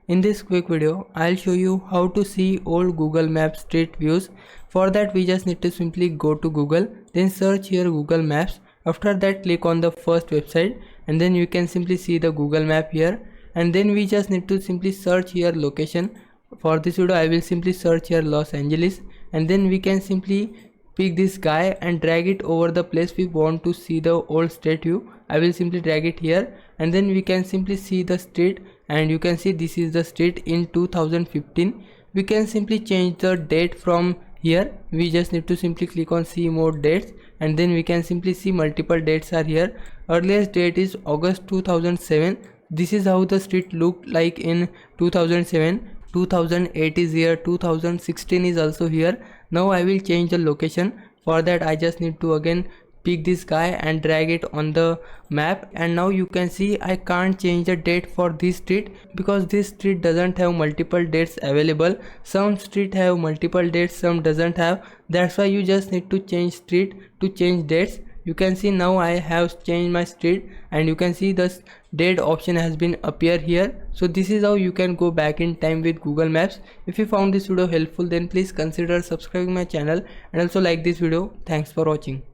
In this quick video, I'll show you how to see old Google Maps street views. For that we just need to simply go to Google, then search here Google Maps. After that click on the first website and then you can simply see the Google Map here, and then we just need to simply search here location. For this video I will simply search here Los Angeles, and then we can simply pick this guy and drag it over the place we want to see the old street view. I will simply drag it here and then we can simply see the street, and you can see this is the street in 2015. We can simply change the date from here. We just need to simply click on see more dates, and then we can simply see multiple dates are here. Earliest date is August 2007. This is how the street looked like in 2007. 2008 is here, 2016 is also here. Now I will change the location. For that I just need to again pick this guy and drag it on the map, and now you can see I can't change the date for this street because this street doesn't have multiple dates available. Some street have multiple dates, some doesn't have. That's why you just need to change street to change dates. You can see now I have changed my street, and you can see the date option has been appear here. So this is how you can go back in time with Google Maps. If you found this video helpful, then please consider subscribing my channel and also like this video. Thanks for watching.